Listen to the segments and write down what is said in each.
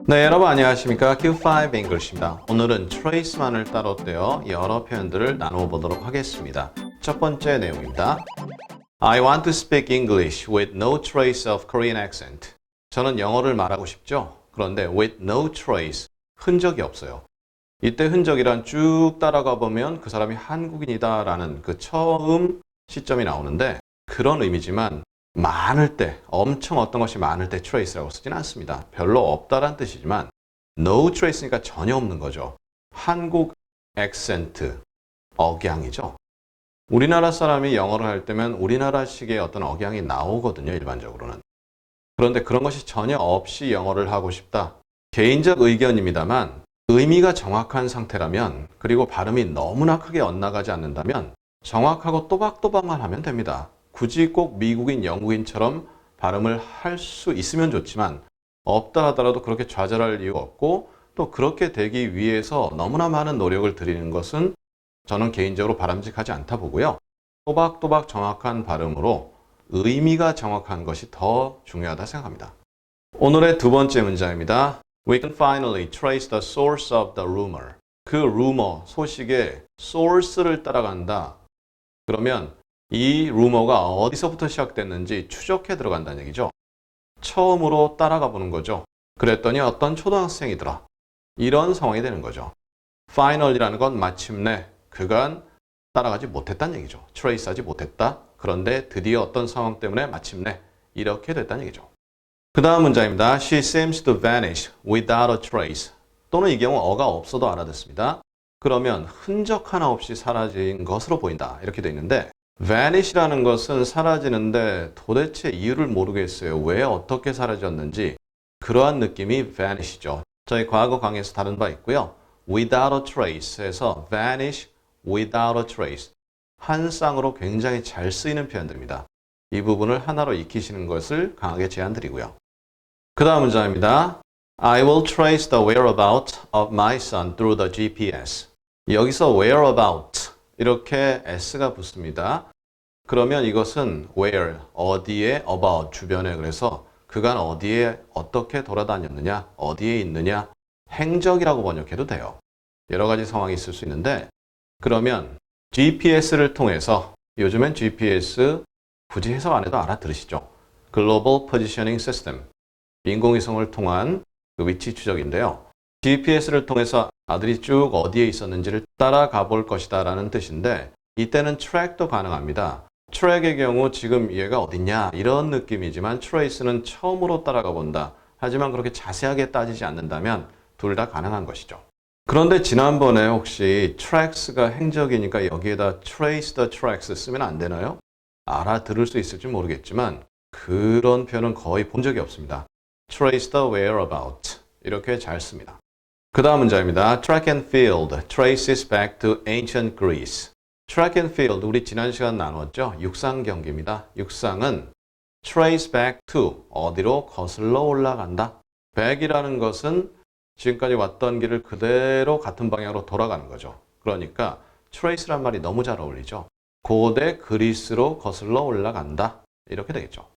네, 여러분 안녕하십니까? Q5 English입니다. 오늘은 trace만을 따로 떼어 여러 표현들을 나누어 보도록 하겠습니다. 첫 번째 내용입니다. I want to speak English with no trace of Korean accent. 저는 영어를 말하고 싶죠. 그런데 with no trace, 흔적이 없어요. 이때 흔적이란 쭉 따라가 보면 그 사람이 한국인이다 라는 그 처음 시점이 나오는데 그런 의미지만 많을 때, 엄청 어떤 것이 많을 때 trace라고 쓰진 않습니다. 별로 없다란 뜻이지만 no trace니까 전혀 없는 거죠. 한국 액센트, 억양이죠. 우리나라 사람이 영어를 할 때면 우리나라식의 어떤 억양이 나오거든요, 일반적으로는. 그런데 그런 것이 전혀 없이 영어를 하고 싶다. 개인적 의견입니다만 의미가 정확한 상태라면 그리고 발음이 너무나 크게 엇나가지 않는다면 정확하고 또박또박만 하면 됩니다. 굳이 꼭 미국인, 영국인처럼 발음을 할 수 있으면 좋지만 없다 하더라도 그렇게 좌절할 이유 없고 또 그렇게 되기 위해서 너무나 많은 노력을 들이는 것은 저는 개인적으로 바람직하지 않다 보고요. 또박또박 정확한 발음으로 의미가 정확한 것이 더 중요하다 생각합니다. 오늘의 두 번째 문장입니다. We can finally trace the source of the rumor. 그 rumor, 소식의 source를 따라간다. 그러면 이 루머가 어디서부터 시작됐는지 추적해 들어간다는 얘기죠. 처음으로 따라가 보는 거죠. 그랬더니 어떤 초등학생이더라. 이런 상황이 되는 거죠. final이라는 건 마침내 그간 따라가지 못했다는 얘기죠. trace하지 못했다. 그런데 드디어 어떤 상황 때문에 마침내 이렇게 됐다는 얘기죠. 그 다음 문장입니다. She seems to vanish without a trace. 또는 이 경우 어가 없어도 알아듣습니다. 그러면 흔적 하나 없이 사라진 것으로 보인다. 이렇게 돼 있는데 vanish라는 것은 사라지는데 도대체 이유를 모르겠어요. 왜 어떻게 사라졌는지 그러한 느낌이 vanish죠. 저희 과거 강의에서 다룬 바 있고요. without a trace에서 vanish without a trace 한 쌍으로 굉장히 잘 쓰이는 표현들입니다. 이 부분을 하나로 익히시는 것을 강하게 제안드리고요. 그 다음 문장입니다. I will trace the whereabouts of my son through the GPS. 여기서 whereabout 이렇게 s가 붙습니다. 그러면 이것은 where, 어디에, about, 주변에 그래서 그간 어디에 어떻게 돌아다녔느냐, 어디에 있느냐, 행적이라고 번역해도 돼요. 여러 가지 상황이 있을 수 있는데 그러면 GPS를 통해서 요즘엔 GPS 굳이 해석 안 해도 알아들으시죠? Global Positioning System, 인공위성을 통한 그 위치 추적인데요. GPS를 통해서 아들이 쭉 어디에 있었는지를 따라가 볼 것이다 라는 뜻인데 이때는 track도 가능합니다. track의 경우 지금 얘가 어딨냐 이런 느낌이지만 trace는 처음으로 따라가 본다. 하지만 그렇게 자세하게 따지지 않는다면 둘 다 가능한 것이죠. 그런데 지난번에 혹시 tracks가 행적이니까 여기에다 trace the tracks 쓰면 안 되나요? 알아들을 수 있을지 모르겠지만 그런 표현은 거의 본 적이 없습니다. trace the whereabout 이렇게 잘 씁니다. 그 다음 문장입니다. Track and field traces back to ancient Greece. Track and field 우리 지난 시간 나눴죠? 육상 경기입니다. 육상은 trace back to 어디로 거슬러 올라간다. back이라는 것은 지금까지 왔던 길을 그대로 같은 방향으로 돌아가는 거죠. 그러니까 trace란 말이 너무 잘 어울리죠. 고대 그리스로 거슬러 올라간다. 이렇게 되겠죠.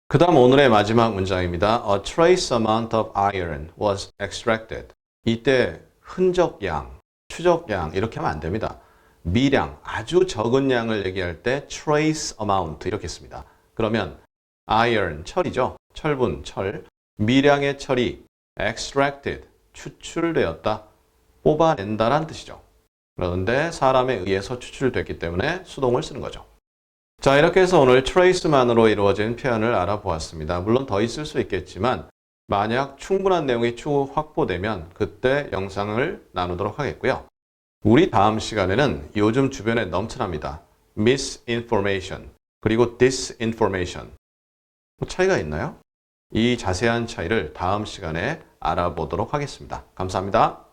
그 다음 오늘의 마지막 문장입니다. A trace amount of iron was extracted. 이때 흔적양, 추적양 이렇게 하면 안 됩니다. 미량, 아주 적은 양을 얘기할 때 trace amount 이렇게 씁니다. 그러면 iron, 철이죠. 철분, 철. 미량의 철이 extracted, 추출되었다. 뽑아낸다란 뜻이죠. 그런데 사람에 의해서 추출됐기 때문에 수동을 쓰는 거죠. 자, 이렇게 해서 오늘 trace만으로 이루어진 표현을 알아보았습니다. 물론 더 있을 수 있겠지만 만약 충분한 내용이 추후 확보되면 그때 영상을 나누도록 하겠고요. 우리 다음 시간에는 요즘 주변에 넘쳐납니다. misinformation 그리고 disinformation. 차이가 있나요? 이 자세한 차이를 다음 시간에 알아보도록 하겠습니다. 감사합니다.